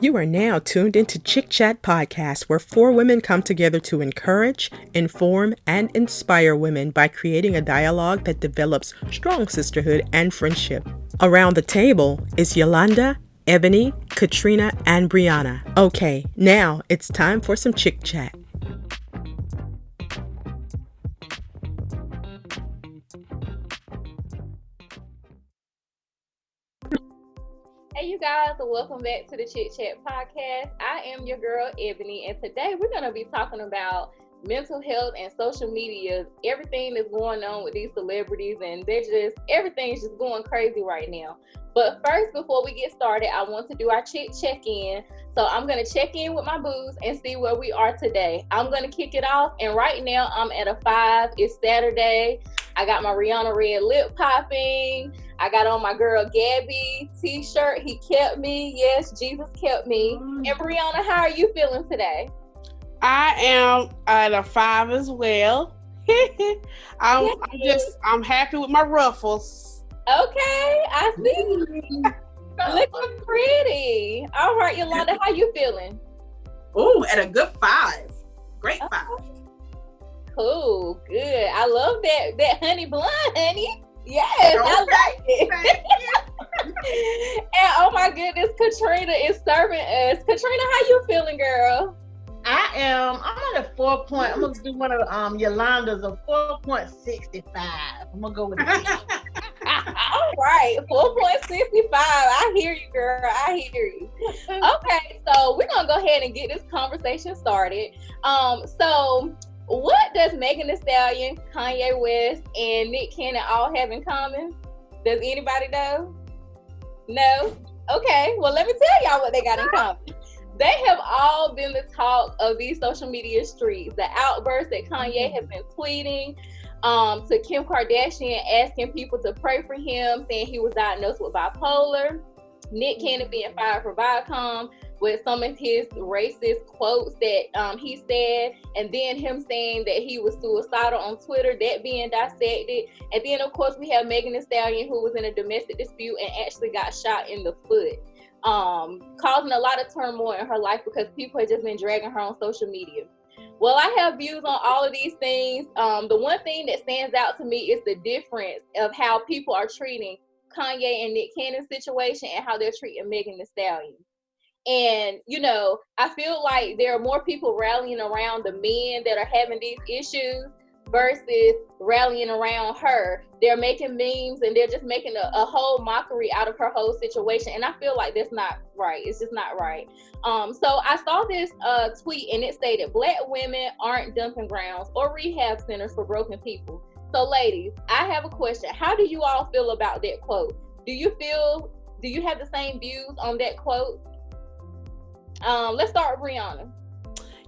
You are now tuned into ChiChat Podcast, where four women come together to encourage, inform, and inspire women by creating a dialogue that develops strong sisterhood and friendship. Around the table is Yolanda, Ebony, Katrina, and Breonna. Okay, now it's time for some ChiChat. Hey you guys, and welcome back to the ChiChat Podcast. I am your girl Ebony, and today we're going to be talking about mental health and social media, everything that's going on with these celebrities, and everything's just going crazy right now. But first, before we get started, I want to do our check-in. So I'm going to check in with my booze and see where we are today. I'm going to kick it off, and right now I'm at a 5. It's Saturday. I got my Rihanna red lip popping. I got on my girl Gabby t-shirt. He kept me. Yes, Jesus kept me. And Breonna, how are you feeling today? I am at a 5 as well. I'm happy with my ruffles. Okay, I see. Looking pretty. All right, Yolanda, how you feeling? Oh, at a good 5. Great 5. Cool, good. I love that honey blonde, honey. Yes, okay. I like it. And oh my goodness, Katrina is serving us. Katrina, how you feeling, girl? I'm at a 4 point. I'm gonna do one of Yolanda's, a 4.65. I'm gonna go with it. All right, 4.65. I hear you, girl. I hear you. Okay, so we're gonna go ahead and get this conversation started. So what does Megan Thee Stallion, Kanye West, and Nick Cannon all have in common? Does anybody know? No? Okay, well, let me tell y'all what they got in common. They have all been the talk of these social media streets. The outbursts that Kanye has been tweeting to Kim Kardashian, asking people to pray for him, saying he was diagnosed with bipolar. Nick Cannon being fired for Viacom with some of his racist quotes that he said, and then him saying that he was suicidal on Twitter, that being dissected. And then, of course, we have Megan Thee Stallion, who was in a domestic dispute and actually got shot in the foot, causing a lot of turmoil in her life because people have just been dragging her on social media. Well, I have views on all of these things. The one thing that stands out to me is the difference of how people are treating Kanye and Nick Cannon's situation and how they're treating Megan Thee Stallion. And, you know, I feel like there are more people rallying around the men that are having these issues versus rallying around her. They're making memes and they're just making a whole mockery out of her whole situation. And I feel like that's not right. It's just not right. So I saw this tweet and it stated, "Black women aren't dumping grounds or rehab centers for broken people." So ladies, I have a question. How do you all feel about that quote? Do you have the same views on that quote? Let's start with Breonna.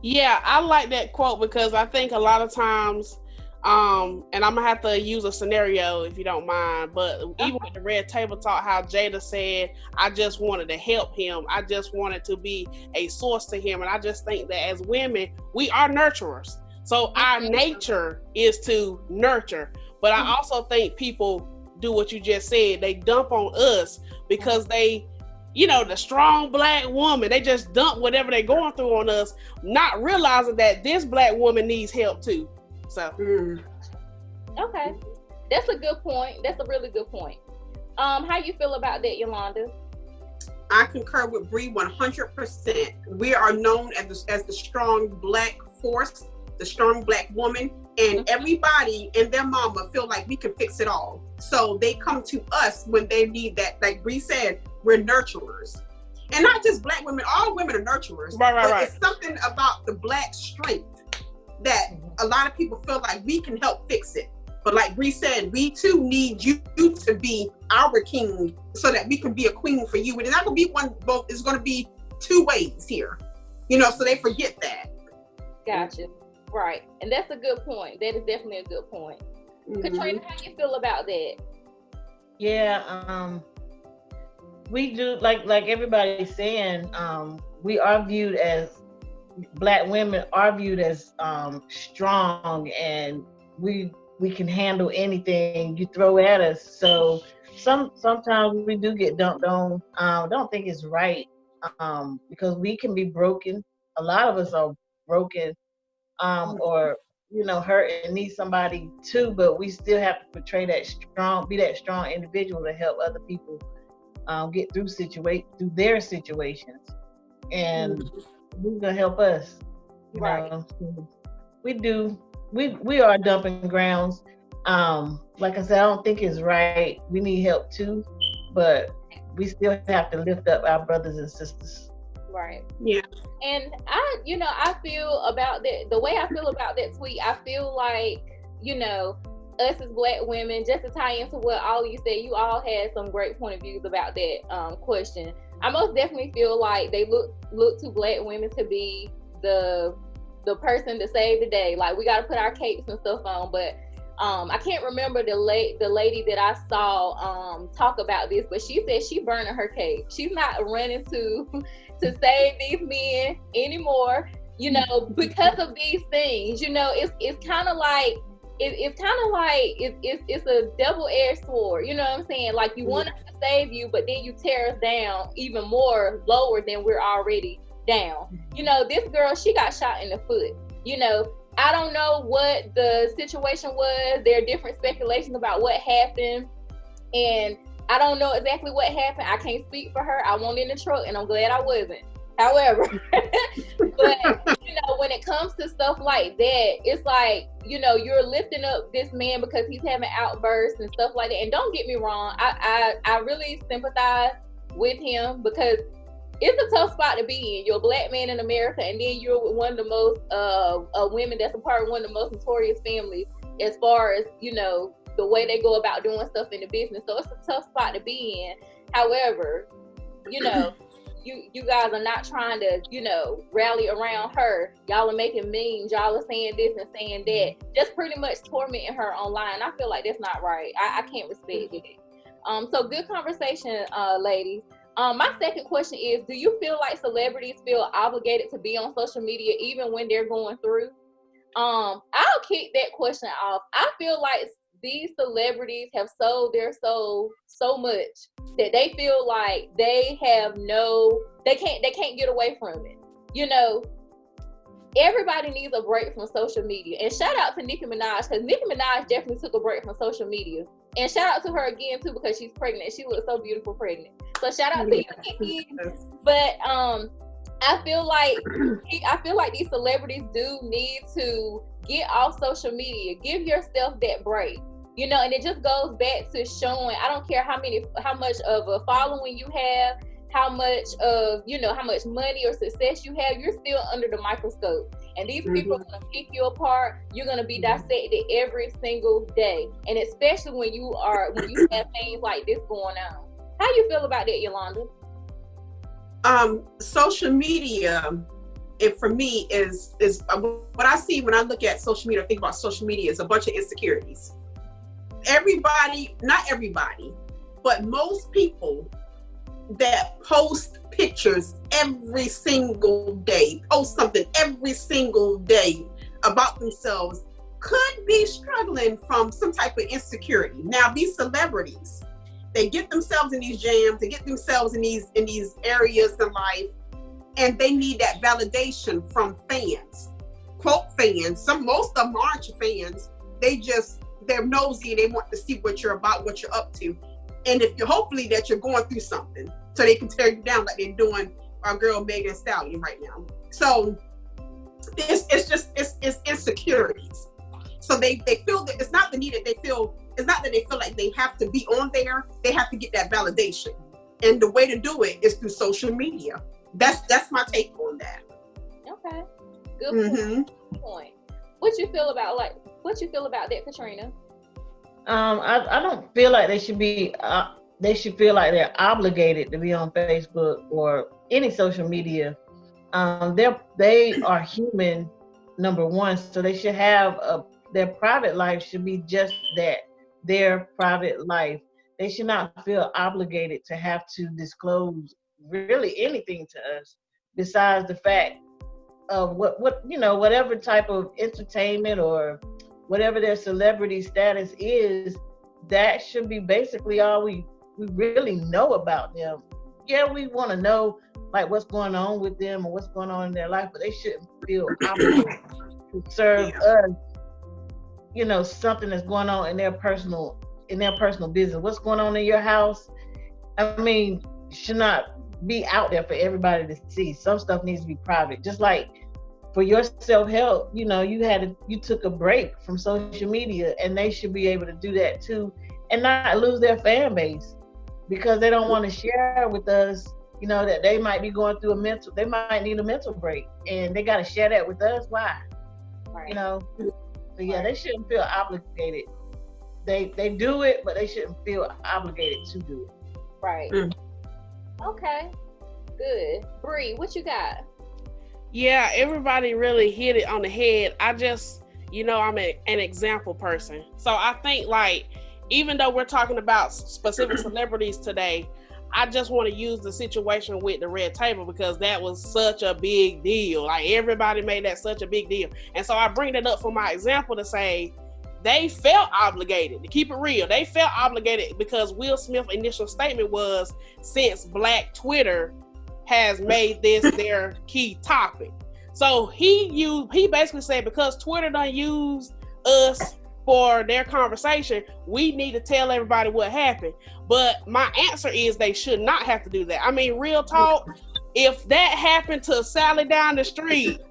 Yeah, I like that quote because I think a lot of times, and I'm gonna have to use a scenario if you don't mind, but even with the Red Table Talk, how Jada said, I just wanted to help him. I just wanted to be a source to him. And I just think that as women, we are nurturers. So our nature is to nurture. But I also think people do what you just said. They dump on us because they, you know, the strong Black woman, they just dump whatever they're going through on us, not realizing that this Black woman needs help too. So. Okay. That's a good point. That's a really good point. How you feel about that, Yolanda? I concur with Bree 100%. We are known as the strong Black force, the strong Black woman, and everybody and their mama feel like we can fix it all. So they come to us when they need that. Like Bree said, we're nurturers. And not just Black women, all women are nurturers. Right. It's something about the Black strength that a lot of people feel like we can help fix it. But like Bree said, we too need you to be our king so that we can be a queen for you. And it's not going to be one, both. It's going to be 2 ways here. You know, so they forget that. Gotcha. Right. And that's a good point. That is definitely a good point. Katrina, how you feel about that? Yeah, we do, like everybody's saying, we are viewed as, Black women are viewed as strong, and we can handle anything you throw at us. So sometimes we do get dumped on. I don't think it's right because we can be broken. A lot of us are broken, or hurt and need somebody too, but we still have to portray be that strong individual to help other people get through their situations, and who's gonna help us? Right. So we are dumping grounds. Like I said, I don't think it's right. We need help too, but we still have to lift up our brothers and sisters. Right. Yeah. And I feel about that, the way I feel about that tweet, I feel like, us as Black women, just to tie into what all of you said, you all had some great point of views about that question. I most definitely feel like they look to Black women to be the person to save the day. Like, we got to put our capes and stuff on, but I can't remember the lady that I saw talk about this, but she said she burning her cape. She's not running to save these men anymore, because of these things. It's kind of like it's a double-edged sword. You know what I'm saying? Like, you want us to save you, but then you tear us down even more lower than we're already down. This girl, she got shot in the foot. I don't know what the situation was. There are different speculations about what happened, and I don't know exactly what happened. I can't speak for her. I wasn't in the truck, and I'm glad I wasn't. However, but when it comes to stuff like that, it's like, you're lifting up this man because he's having outbursts and stuff like that. And don't get me wrong, I really sympathize with him, because it's a tough spot to be in. You're a Black man in America, and then you're one of the most women that's a part of one of the most notorious families as far as the way they go about doing stuff in the business. So it's a tough spot to be in. However, you guys are not trying to rally around her. Y'all are making memes. Y'all are saying this and saying that, just pretty much tormenting her online. I feel like that's not right. I can't respect it. So good conversation, ladies. My second question is, do you feel like celebrities feel obligated to be on social media even when they're going through? I'll kick that question off. I feel like these celebrities have sold their soul so much that they feel like they can't get away from it. Everybody needs a break from social media. And shout out to Nicki Minaj, because Nicki Minaj definitely took a break from social media. And shout out to her again too, because she's pregnant. She looks so beautiful pregnant. So shout out to you, Nicki. But I feel like these celebrities do need to get off social media. Give yourself that break. And it just goes back to showing, I don't care how much of a following you have, how much money or success you have, you're still under the microscope. And these people are going to pick you apart. You're going to be dissected every single day. And especially when you have things like this going on. How you feel about that, Yolanda? Social media, for me is what I see when I look at social media, think about social media, is a bunch of insecurities. Not everybody, but most people that post pictures every single day, post something every single day about themselves, could be struggling from some type of insecurity. Now, these celebrities, they get themselves in these jams, they get themselves in these areas in life, and they need that validation from fans. Quote fans. Most of them aren't your fans. They're nosy, they want to see what you're about, what you're up to. And if you're hopefully that you're going through something, so they can tear you down like they're doing our girl Megan Thee Stallion right now. So it's insecurities. So they feel that it's not the need that they feel, it's not that they feel like they have to be on there, they have to get that validation. And the way to do it is through social media. That's my take on that. Okay. Good point. What you feel about that, Katrina? I don't feel like they should be. They should feel like they're obligated to be on Facebook or any social media. They are human, number one, so they should have their private life should be just that, their private life. They should not feel obligated to have to disclose really anything to us besides the fact of what whatever type of entertainment or whatever their celebrity status is. That should be basically all we really know about them. yeah, we want to know like what's going on with them or what's going on in their life, but they shouldn't feel obligated to serve us, you know, something that's going on in their personal business. What's going on in your house? I mean, should not be out there for everybody to see. Some stuff needs to be private. Just like for your self-help, you know, you took a break from social media, and they should be able to do that too, and not lose their fan base because they don't want to share with us, you know, that they might be going through they might need a mental break, and they got to share that with us. Why? Right. You know, so yeah, they shouldn't feel obligated. They do it, but they shouldn't feel obligated to do it. Right. Okay. Good. Bree, what you got? Yeah, everybody really hit it on the head. I just, you know, I'm an example person. So I think, like, even though we're talking about specific celebrities today, I just want to use the situation with the red table because that was such a big deal. Like, everybody made that such a big deal. And so I bring that up for my example to say they felt obligated. To keep it real, they felt obligated because Will Smith's initial statement was, since Black Twitter has made this their key topic. So he basically said, because Twitter done used us for their conversation, we need to tell everybody what happened. But my answer is they should not have to do that. I mean, real talk, if that happened to Sally down the street,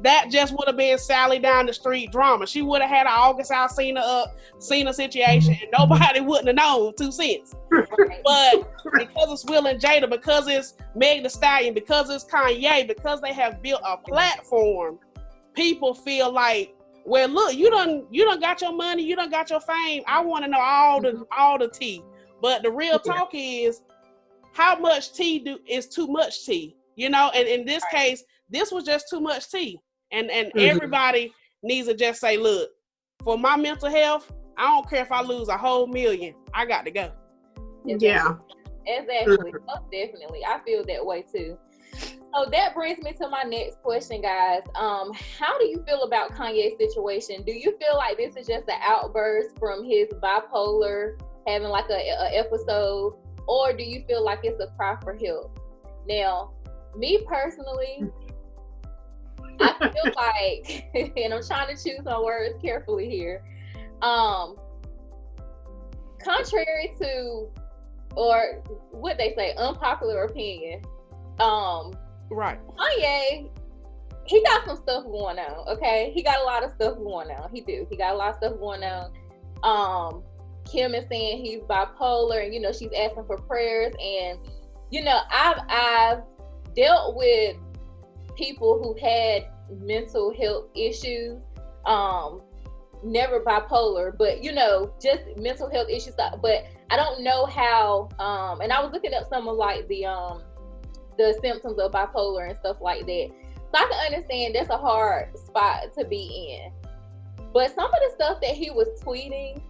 that just would have been Sally down the street drama. She would have had an August Alsina situation, and nobody wouldn't have known 2 cents. But because it's Will and Jada, because it's Meg Thee Stallion, because it's Kanye, because they have built a platform, people feel like, well, look, you done got your money, you done got your fame. I want to know all the tea. But the real talk is, how much tea is too much tea? You know, and in this case, this was just too much tea. And everybody needs to just say, look, for my mental health, I don't care if I lose $1 million. I got to go. Yeah. Exactly. Most definitely. I feel that way too. So that brings me to my next question, guys. How do you feel about Kanye's situation? Do you feel like this is just an outburst from his bipolar, having like a episode, or do you feel like it's a cry for help? Now, me personally, I feel like, and I'm trying to choose my words carefully here, contrary to, or what they say, unpopular opinion, right, Kanye, he got some stuff going on, okay? He got a lot of stuff going on. He got a lot of stuff going on. Kim is saying he's bipolar, and, you know, she's asking for prayers, and, you know, I've dealt with people who had mental health issues, never bipolar, but, you know, just mental health issues. But I don't know how, and I was looking up some of like the symptoms of bipolar and stuff like that. So I can understand that's a hard spot to be in. But some of the stuff that he was tweeting,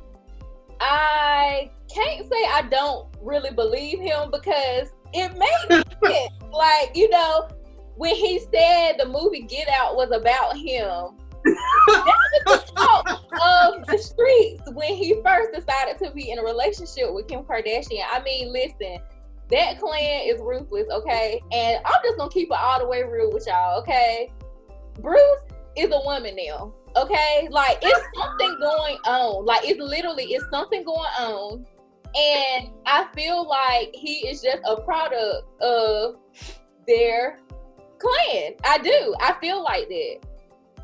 I can't say I don't really believe him, because it made sense. Like, you know, when he said the movie Get Out was about him, that was the talk of the streets when he first decided to be in a relationship with Kim Kardashian. I mean, listen, that clan is ruthless, okay? And I'm just gonna keep it all the way real with y'all, okay? Bruce is a woman now, okay? Like, it's something going on. Like, it's something going on. And I feel like he is just a product of their clan. I do. I feel like that.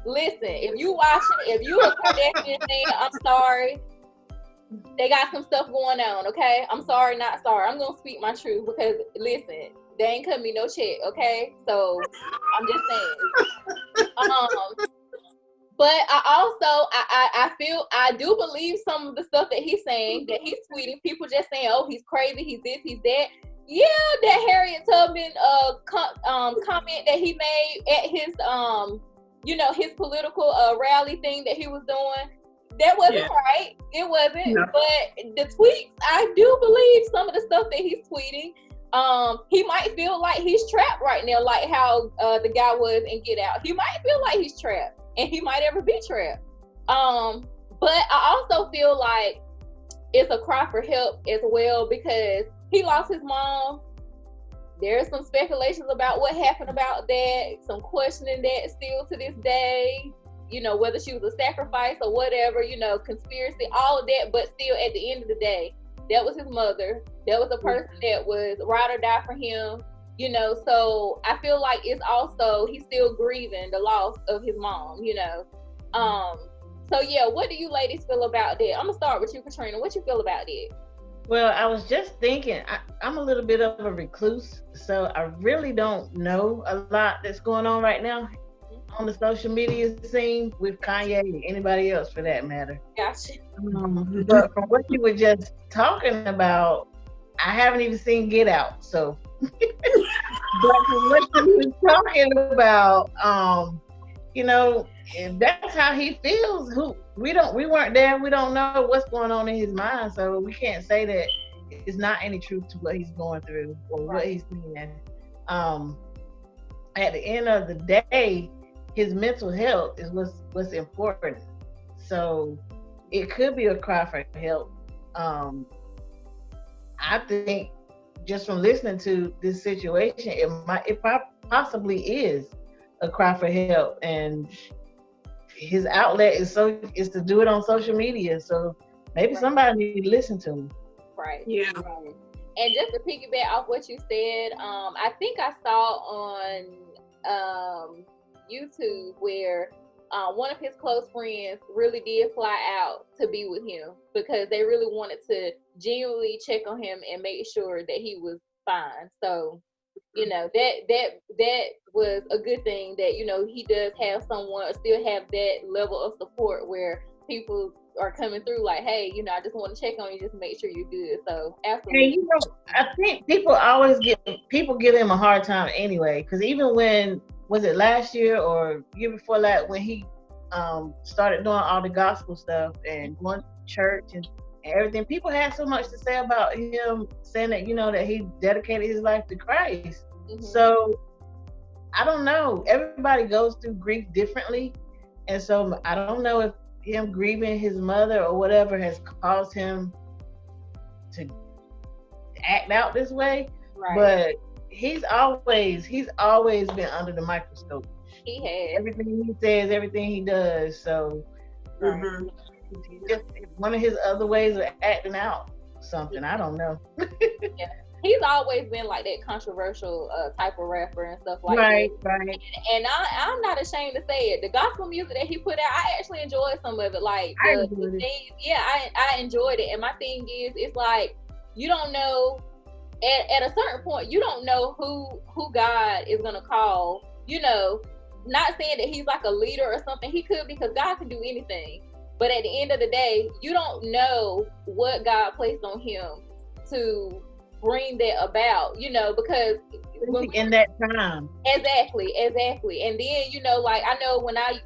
Listen, if you a Kardashian fan, I'm sorry. They got some stuff going on, okay? I'm sorry, not sorry. I'm gonna speak my truth, because listen, they ain't cut me no check, okay? So I'm just saying. But I feel, I do believe some of the stuff that he's saying, that he's tweeting. People just saying, oh, he's crazy, he's this, he's that. Yeah, that Harriet Tubman comment that he made at his you know, his political rally thing that he was doing, that wasn't right. It wasn't. No. But the tweets, I do believe some of the stuff that he's tweeting. He might feel like he's trapped right now, like how the guy was in Get Out. He might feel like he's trapped, and he might ever be trapped. But I also feel like it's a cry for help as well, because he lost his mom there's some speculations about what happened about that, some questioning that still to this day, you know, whether she was a sacrifice or whatever, you know, conspiracy, all of that. But still, at the end of the day, that was his mother. That was a person that was ride or die for him, you know. So I feel like it's also, he's still grieving the loss of his mom, you know. So yeah, what do you ladies feel about that? I'm gonna start with you, Katrina. What you feel about that? Well, I was just thinking, I'm a little bit of a recluse, so I really don't know a lot that's going on right now on the social media scene with Kanye and anybody else for that matter. Gotcha. But from what you were just talking about, I haven't even seen Get Out, so. But from what you were talking about, you know, if that's how he feels, we weren't there, we don't know what's going on in his mind, so we can't say that it's not any truth to what he's going through or what he's seeing. At the end of the day, his mental health is what's important. So it could be a cry for help. I think just from listening to this situation, it possibly is a cry for help, and his outlet is to do it on social media. So maybe somebody need to listen to him. Right. Yeah. Right. And just to piggyback off what you said, I think I saw on YouTube where one of his close friends really did fly out to be with him because they really wanted to genuinely check on him and make sure that he was fine. So, you know, that was a good thing that, you know, he does have someone, still have that level of support where people are coming through like, hey, you know, I just want to check on you, just make sure you're good. So absolutely. And you know, I think people give him a hard time anyway, because even when, was it last year or year before that, when he started doing all the gospel stuff and going to church and everything, people had so much to say about him, saying that, you know, that he dedicated his life to Christ. Mm-hmm. So I don't know, everybody goes through grief differently, and so I don't know if him grieving his mother or whatever has caused him to act out this way. Right. But he's always been under the microscope. He has. Everything he says, everything he does. So just one of his other ways of acting out something. I don't know. Yeah. He's always been like that controversial type of rapper and stuff like that. Right. And I'm not ashamed to say it. The gospel music that he put out, I actually enjoyed some of it. Like the things, I enjoyed it. And my thing is, it's like, you don't know, at a certain point, you don't know who God is gonna call. You know, not saying that he's like a leader or something. He could, because God can do anything. But at the end of the day, you don't know what God placed on him to bring that about, you know, because in that time. Exactly. And then, you know, like I know when I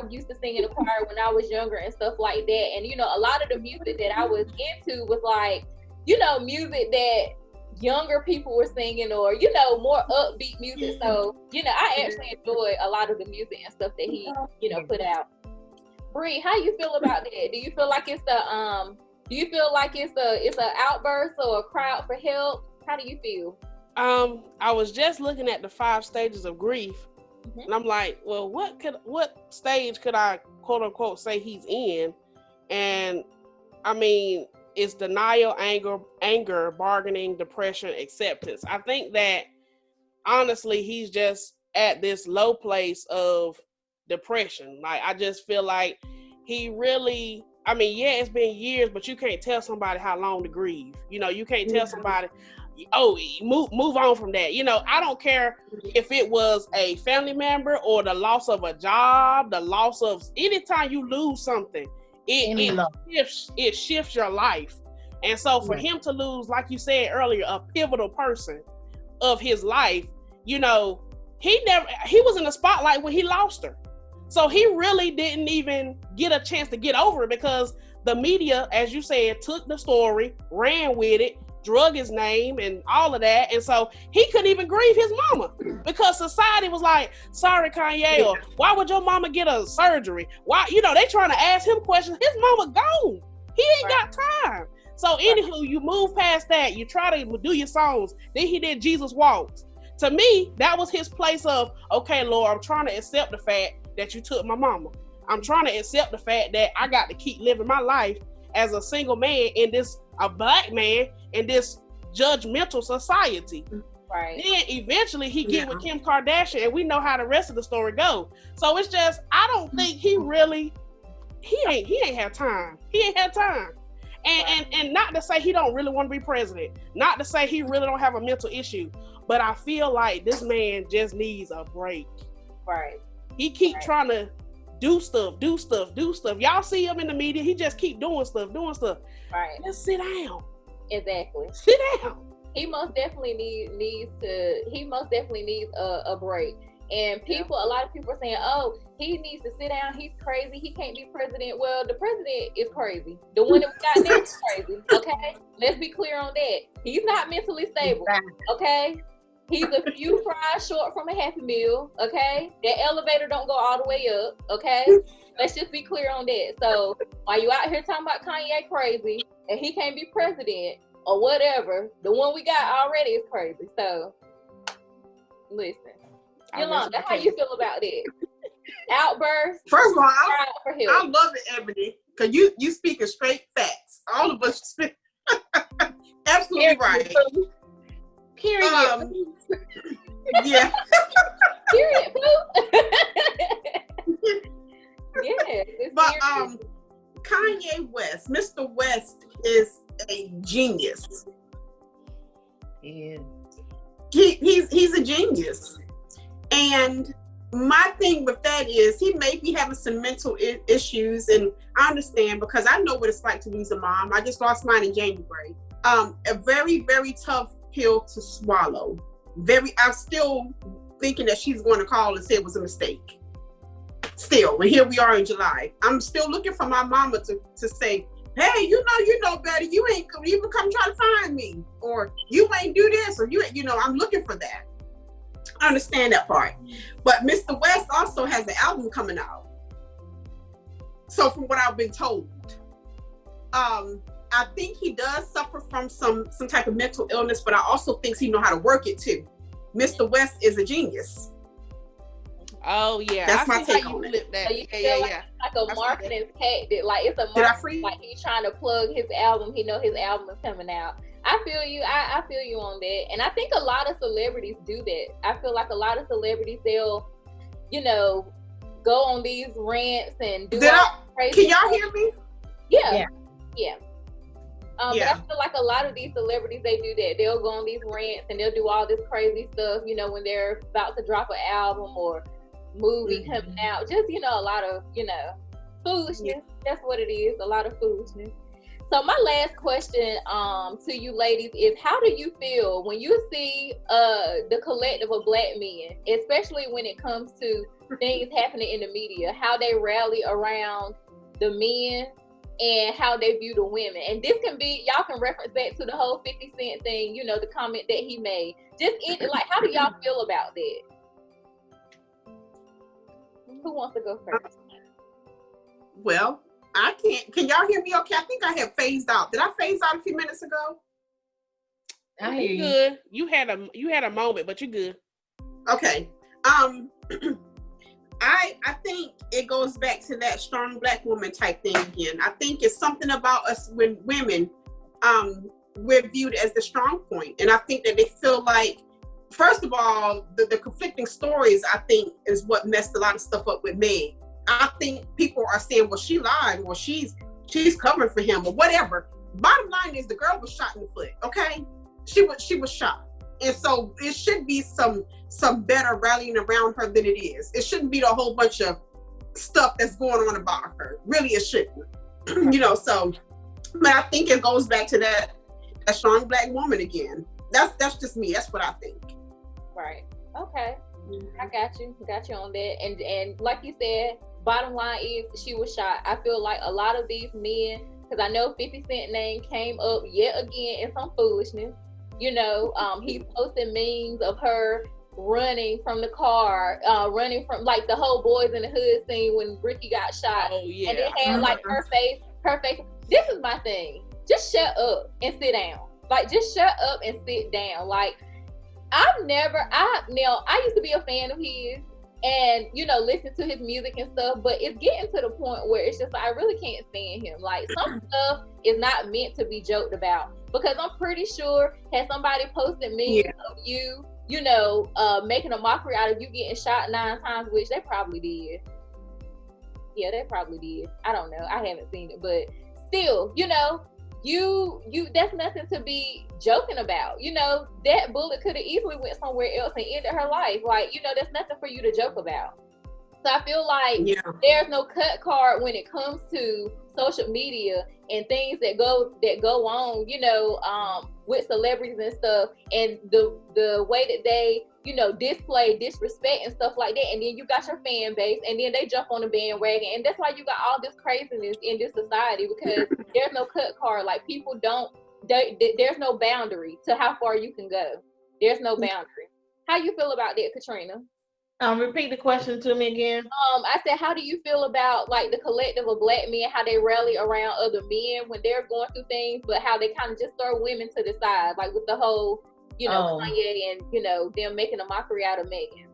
used to sing in the choir when I was younger and stuff like that, and you know, a lot of the music that I was into was like, you know, music that younger people were singing, or, you know, more upbeat music. So, you know, I actually enjoy a lot of the music and stuff that he, you know, put out. Bree, how you feel about that? Do you feel like it's a outburst or a crowd for help? How do you feel? I was just looking at the 5 stages of grief, and I'm like, well, what stage could I quote unquote say he's in? And I mean, it's denial, anger, bargaining, depression, acceptance. I think that honestly, he's just at this low place of depression. Like, I just feel like he really, I mean, yeah, it's been years, but you can't tell somebody how long to grieve. You know, you can't tell somebody, oh, move on from that. You know, I don't care if it was a family member or the loss of a job, the loss of, anytime you lose something, it shifts your life. And so for him to lose, like you said earlier, a pivotal person of his life, you know, he was in the spotlight when he lost her. So he really didn't even get a chance to get over it, because the media, as you said, took the story, ran with it, drug his name and all of that. And so he couldn't even grieve his mama, because society was like, sorry, Kanye, or why would your mama get a surgery? Why, you know, they trying to ask him questions. His mama gone. He ain't got time. So anywho, you move past that. You try to do your songs. Then he did Jesus Walks. To me, that was his place of, okay, Lord, I'm trying to accept the fact that you took my mama. I'm trying to accept the fact that I got to keep living my life as a single man a black man in this judgmental society. Right. Then eventually he get with Kim Kardashian, and we know how the rest of the story go. So it's just, I don't think he ain't have time. He ain't have time. And not to say he don't really want to be president, not to say he really don't have a mental issue, but I feel like this man just needs a break. Right. He keep trying to do stuff. Y'all see him in the media, he just keep doing stuff. Right. Just sit down. Exactly. Sit down. He most definitely needs a break. And a lot of people are saying, oh, he needs to sit down, he's crazy, he can't be president. Well, the president is crazy. The one that we got there is crazy, okay? Let's be clear on that. He's not mentally stable, okay? He's a few fries short from a Happy Meal, okay? That elevator don't go all the way up, okay? Let's just be clear on that. So while you out here talking about Kanye crazy and he can't be president or whatever, the one we got already is crazy. So listen. Yolanda, how you feel about it? Outburst? First of all, I love it, Ebony, because you speaking straight facts. All of us speak absolutely right. Period. Yeah. Period. Yeah. But Kanye West, Mr. West is a genius. Yeah. He's a genius. And my thing with that is he may be having some mental issues, and I understand because I know what it's like to lose a mom. I just lost mine in January. A very, very tough pill to swallow. I'm still thinking that she's going to call and say it was a mistake. Still, and here we are in July. I'm still looking for my mama to say, hey, you know better. You ain't even come try to find me, or you ain't do this, or I'm looking for that. I understand that part. But Mr. West also has an album coming out. So from what I've been told, I think he does suffer from some type of mental illness, but I also think he know how to work it too. Mr. West is a genius. Oh yeah, that's my take on it. So you feel like a marketing tactic, like it's a marketing, like he's trying to plug his album. He know his album is coming out. I feel you. I feel you on that, and I think a lot of celebrities do that. I feel like a lot of celebrities, they'll, go on these rants and do crazy. Can y'all hear me? Yeah. But I feel like a lot of these celebrities, they do that. They'll go on these rants and they'll do all this crazy stuff, when they're about to drop an album or movie coming out. Just, a lot of, foolishness. Yeah. That's what it is, a lot of foolishness. So my last question to you ladies is, how do you feel when you see the collective of Black men, especially when it comes to things happening in the media, how they rally around the men and how they view the women? And this can be, y'all can reference back to the whole 50 Cent thing, the comment that he made. How do y'all feel about that? Who wants to go first? Well, I can't. Can y'all hear me okay? I think I have phased out. Did I phase out a few minutes ago? I hear you. Good. You had a moment, but you're good. Okay. I think it goes back to that strong Black woman type thing again. I think it's something about us when women, we're viewed as the strong point. And I think that they feel like, first of all, the conflicting stories, I think, is what messed a lot of stuff up with Meg. I think people are saying, well, she lied, or she's covering for him, or whatever. Bottom line is, the girl was shot in the foot, okay? She was shot. And so it should be some better rallying around her than it is. It shouldn't be the whole bunch of stuff that's going on about her. Really, it shouldn't. So, but I think it goes back to that strong Black woman again. That's just me. That's what I think. Right. Okay. I got you on that. And like you said, bottom line is she was shot. I feel like a lot of these men, because I know 50 Cent name came up yet again in some foolishness. He's posting memes of her running from the car, running from like the whole Boys in the Hood scene when Ricky got shot. Oh yeah. And it had like her face. This is my thing. just shut up and sit down. Like, just shut up and sit down. Like, I used to be a fan of his and, you know, listen to his music and stuff, but it's getting to the point where it's just like, I really can't stand him. Like, some stuff is not meant to be joked about, because I'm pretty sure had somebody posted memes of you, you know, making a mockery out of you getting shot 9 times, which they probably did. Yeah, they probably did. I don't know. I haven't seen it, but still, you know, you that's nothing to be joking about. You know, that bullet could have easily went somewhere else and ended her life. Like, you know, that's nothing for you to joke about. So I feel like there's no cut card when it comes to social media and things that go on, you know, with celebrities and stuff, and the way that they, you know, display disrespect and stuff like that. And then you got your fan base, and then they jump on the bandwagon, and that's why you got all this craziness in this society, because there's no cut card. Like, people there's no boundary to how far you can go. There's no boundary. How you feel about that, Katrina? Repeat the question to me again. I said, how do you feel about, like, the collective of Black men, how they rally around other men when they're going through things, but how they kind of just throw women to the side, like with the whole, you know, Kanye and, you know, them making a mockery out of Megan?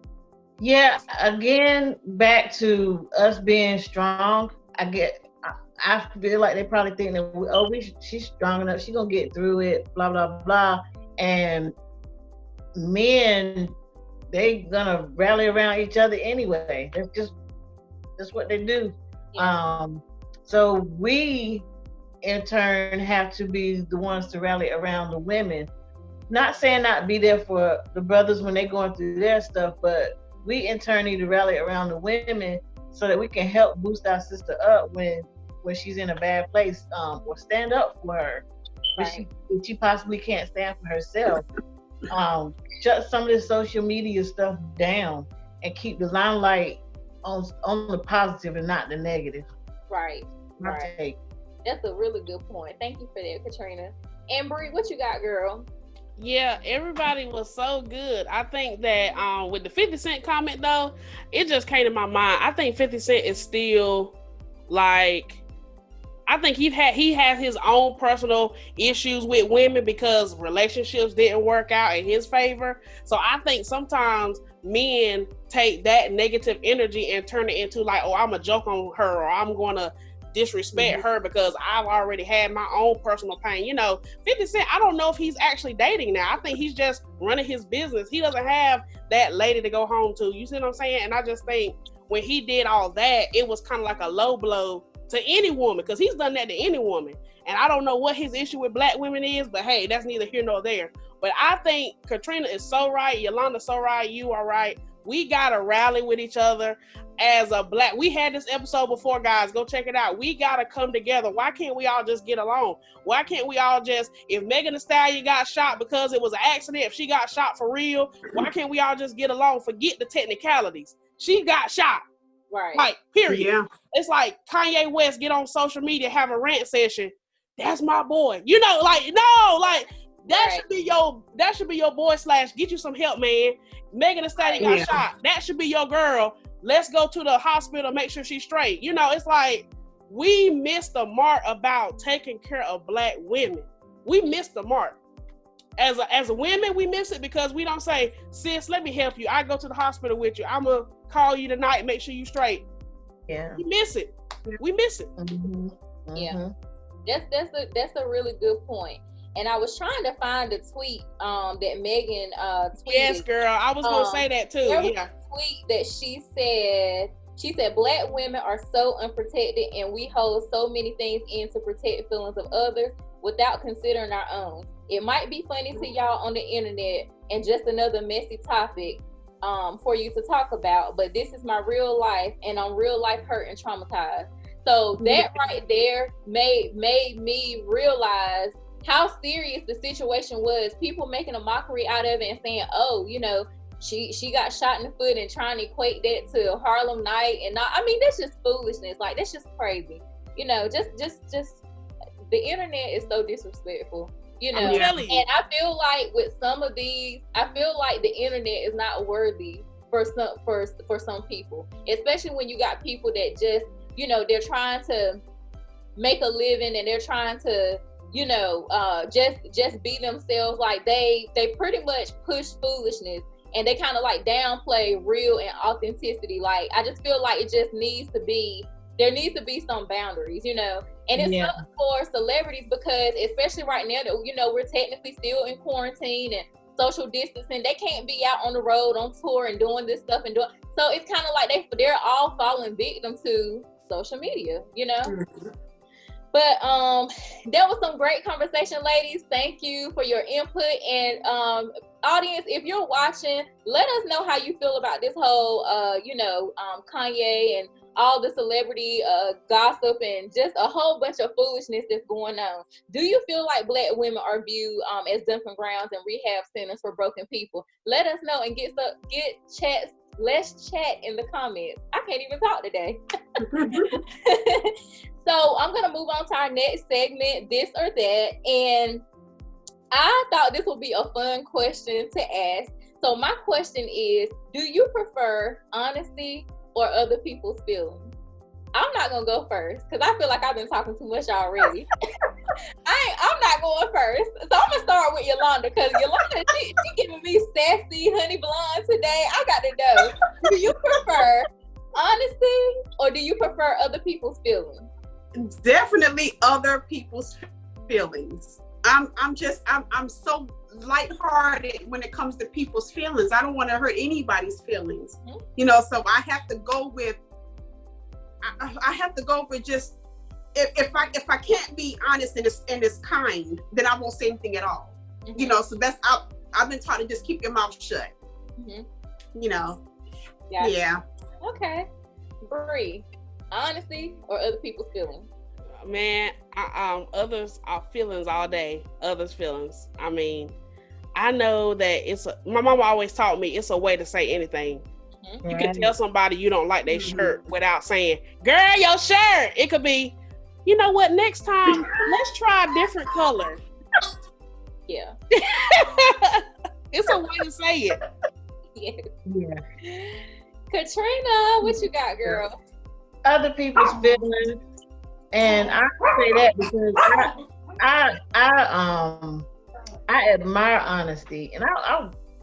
Yeah, again, back to us being strong. I feel like they probably think that, she's strong enough, she's gonna get through it, blah blah blah. And men, they gonna rally around each other anyway. That's what they do. Yeah. So we in turn have to be the ones to rally around the women. Not saying not be there for the brothers when they're going through their stuff, but we in turn need to rally around the women so that we can help boost our sister up when she's in a bad place, or stand up for her. Right. If she possibly can't stand for herself. Shut some of this social media stuff down and keep the limelight on the positive and not the negative. Right. Right. That's a really good point. Thank you for that, Katrina. And Bree, what you got, girl? Yeah, everybody was so good. I think that with the 50 Cent comment though, it just came to my mind. I think 50 Cent is still like, I think he has his own personal issues with women because relationships didn't work out in his favor. So I think sometimes men take that negative energy and turn it into like, oh, I'm a joke on her, or I'm going to disrespect her because I've already had my own personal pain. You know, 50 Cent, I don't know if he's actually dating now. I think he's just running his business. He doesn't have that lady to go home to. You see what I'm saying? And I just think when he did all that, it was kind of like a low blow to any woman, because he's done that to any woman. And I don't know what his issue with Black women is, but hey, that's neither here nor there. But I think Katrina is so right, Yolanda's so right, you are right. We gotta rally with each other as a Black. We had this episode before, guys. Go check it out. We gotta come together. Why can't we all just get along? Why can't we all just, if Megan Thee Stallion got shot because it was an accident, if she got shot for real, why can't we all just get along? Forget the technicalities. She got shot. Right. Like, period. Yeah. It's like Kanye West get on social media, have a rant session. That's my boy. You know, like, no, like that should be your boy / get you some help, man. Megan Thee Stallion got shot. That should be your girl. Let's go to the hospital, make sure she's straight. You know, it's like we missed the mark about taking care of Black women. We missed the mark. As women, we miss it because we don't say, sis, let me help you. I go to the hospital with you. I'm gonna call you tonight and make sure you straight. Yeah. We miss it. We miss it. Mm-hmm. Mm-hmm. Yeah. That's a really good point. And I was trying to find a tweet that Megan tweeted. Yes, girl. I was gonna say that too. There was a tweet that she said Black women are so unprotected and we hold so many things in to protect feelings of others without considering our own. It might be funny to y'all on the internet and just another messy topic for you to talk about, but this is my real life and I'm real life hurt and traumatized. So that right there made me realize how serious the situation was. People making a mockery out of it and saying, oh, you know, she got shot in the foot and trying to equate that to Harlem Night. And I mean, that's just foolishness. Like, that's just crazy. You know, just the internet is so disrespectful. You know, and I feel like with some of these, I feel like the internet is not worthy for some people, especially when you got people that just, you know, they're trying to make a living and they're trying to, just be themselves. Like they pretty much push foolishness, and they kind of like downplay real and authenticity. Like I just feel like there needs to be some boundaries, and it's not for celebrities, because especially right now that we're technically still in quarantine and social distancing, they can't be out on the road on tour and doing this stuff and doing. So it's kind of like they're all falling victim to social media, Mm-hmm. But that was some great conversation, ladies. Thank you for your input. And audience, if you're watching, let us know how you feel about this whole Kanye and all the celebrity gossip and just a whole bunch of foolishness that's going on. Do you feel like Black women are viewed as dumping grounds and rehab centers for broken people? Let us know and let's chat in the comments. I can't even talk today. So I'm going to move on to our next segment, this or that. And I thought this would be a fun question to ask. So my question is, do you prefer honesty or other people's feelings? I'm not going to go first because I feel like I've been talking too much already. I'm not going first. So I'm going to start with Yolanda, because Yolanda, she giving me sassy honey blonde today. I got to know, do you prefer honesty or do you prefer other people's feelings? Definitely other people's feelings. I'm so lighthearted when it comes to people's feelings. I don't want to hurt anybody's feelings, so I have to go with just, if I can't be honest and it's kind, then I won't say anything at all. Mm-hmm. So that's, I've been taught to just keep your mouth shut. Mm-hmm. Yeah. Okay. Bree, honesty or other people's feelings? Man, others are feelings all day. Others' feelings. I mean, I know that my mama always taught me it's a way to say anything. Mm-hmm. You can tell somebody you don't like their shirt without saying, "Girl, your shirt." It could be, you know what? Next time, let's try a different color. Yeah. It's a way to say it. Yeah. Katrina, what you got, girl? Other people's feelings, and I say that because I admire honesty, and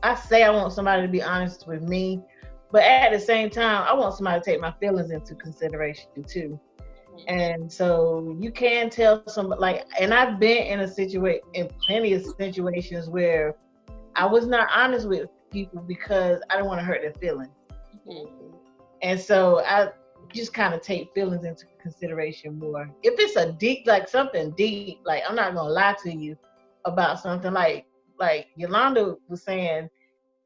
I say I want somebody to be honest with me, but at the same time, I want somebody to take my feelings into consideration too. And so you can tell somebody, and I've been in plenty of situations where I was not honest with people because I didn't want to hurt their feelings. Mm-hmm. And so I just kind of take feelings into consideration more. If it's something deep, like I'm not gonna lie to you about something like Yolanda was saying,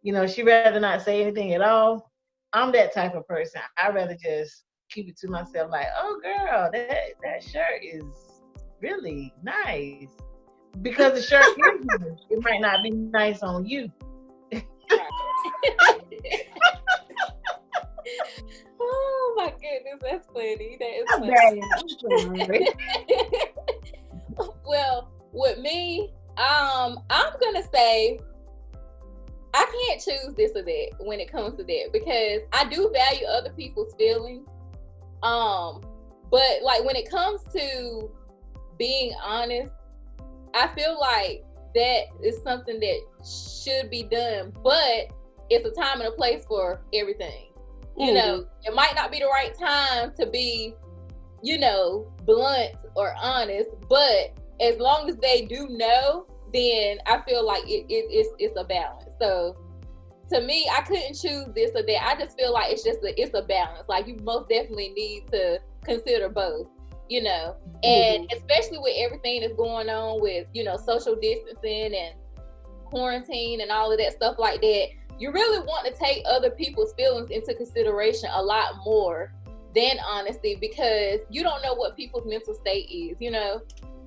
she'd rather not say anything at all. I'm that type of person. I'd rather just keep it to myself, like, oh girl, that shirt is really nice. Because the shirt it might not be nice on you. Oh my goodness, that's funny. That is funny. Well, with me, I'm gonna say I can't choose this or that when it comes to that, because I do value other people's feelings. But like when it comes to being honest, I feel like that is something that should be done, but it's a time and a place for everything. It might not be the right time to be, blunt or honest, but as long as they do know, then I feel like it's a balance. So to me, I couldn't choose this or that. I just feel like it's a balance. Like you most definitely need to consider both, and especially with everything that's going on with, social distancing and quarantine and all of that stuff like that. You really want to take other people's feelings into consideration a lot more than honesty, because you don't know what people's mental state is,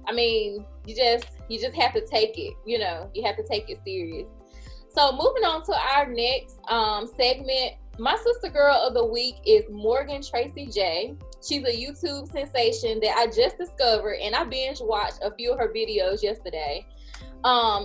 I mean, you just have to take it, you have to take it serious. So moving on to our next segment, my sister girl of the week is Morgan Tracy J. She's a YouTube sensation that I just discovered, and I binge watched a few of her videos yesterday.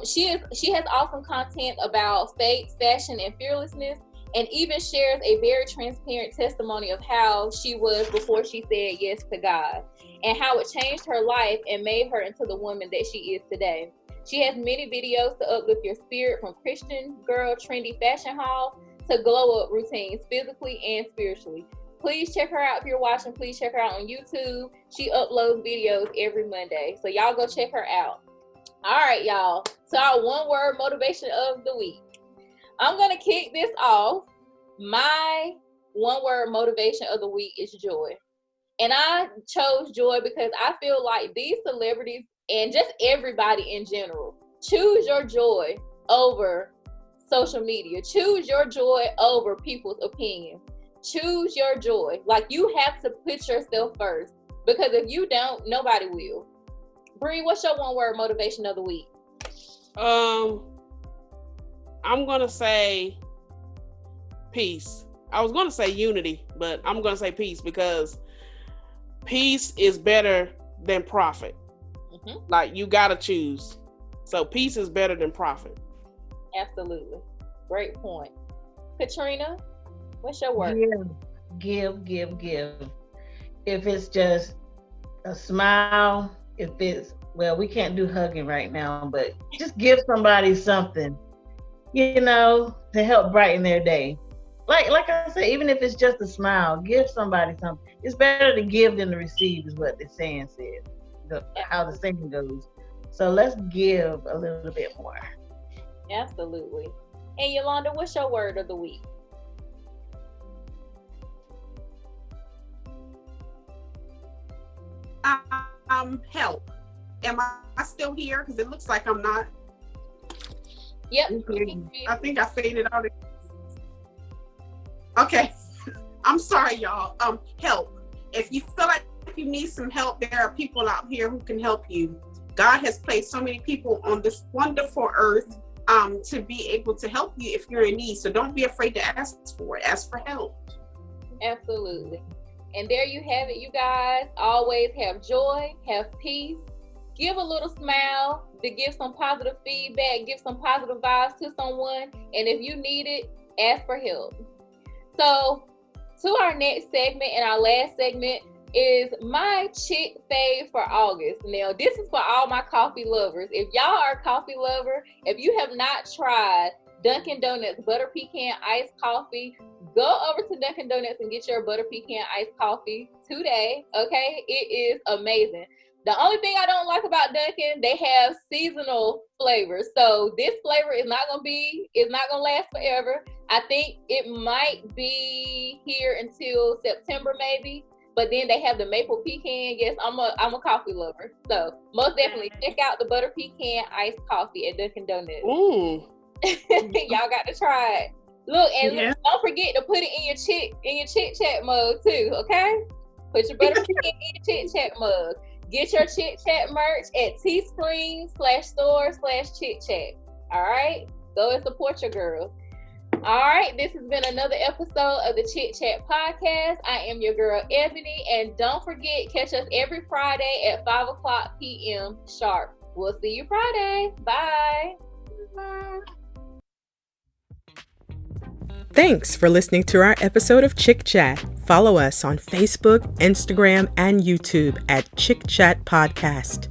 She has awesome content about faith, fashion, and fearlessness. and even shares a very transparent testimony of how she was before she said yes to God, and how it changed her life and made her into the woman that she is today. She has many videos to uplift your spirit, from Christian girl trendy fashion haul to glow up routines, physically and spiritually. Please check her out if you're watching. Please check her out on YouTube. She uploads videos every Monday, so y'all go check her out. All right, y'all. So our one word motivation of the week. I'm gonna kick this off. My one word motivation of the week is joy. And I chose joy because I feel like these celebrities and just everybody in general, choose your joy over social media. Choose your joy over people's opinion. Choose your joy. Like, you have to put yourself first, because if you don't, nobody will. Bree, what's your one word motivation of the week? I'm gonna say peace. I was gonna say unity, but I'm gonna say peace, because peace is better than profit. Like, you gotta choose. So peace is better than profit. Absolutely. Great point. Katrina, what's your word? Give. If it's just a smile, if it's, well, we can't do hugging right now, but just give somebody something, to help brighten their day. Like I said, even if it's just a smile, give somebody something. It's better to give than to receive, is what the saying says, how the saying goes. So let's give a little bit more. Absolutely. And Yolanda, what's your word of the week? Help. Am I still here? Because it looks like I'm not. Yep. I think I faded out. Okay. I'm sorry, y'all. Help. If you feel like you need some help, there are people out here who can help you. God has placed so many people on this wonderful earth to be able to help you if you're in need. So don't be afraid to ask for it. Ask for help. Absolutely. And there you have it, you guys. Always have joy, have peace, give a little smile, to give some positive feedback, give some positive vibes to someone. And if you need it, ask for help. So to our next segment, and our last segment is my chick fave for August. Now, this is for all my coffee lovers. If y'all are a coffee lover, if you have not tried Dunkin' Donuts butter pecan iced coffee, go over to Dunkin' Donuts and get your butter pecan iced coffee today. Okay, it is amazing. The only thing I don't like about Dunkin', they have seasonal flavors. So this flavor is not gonna last forever. I think it might be here until September maybe. But then they have the maple pecan. Yes, I'm a coffee lover. So most definitely check out the butter pecan iced coffee at Dunkin' Donuts. Ooh. Y'all got to try it. Look, don't forget to put it in your chit chat mug too, okay? Put your butter pecan in your chit chat mug. Get your chit chat merch at teespring.store/chit-chat. All right? Go and support your girls. All right, this has been another episode of the ChiChat Podcast. I am your girl, Ebony, and don't forget, catch us every Friday at 5:00 p.m. sharp. We'll see you Friday. Bye. Bye. Thanks for listening to our episode of ChiChat. Follow us on Facebook, Instagram, and YouTube at ChiChat Podcast.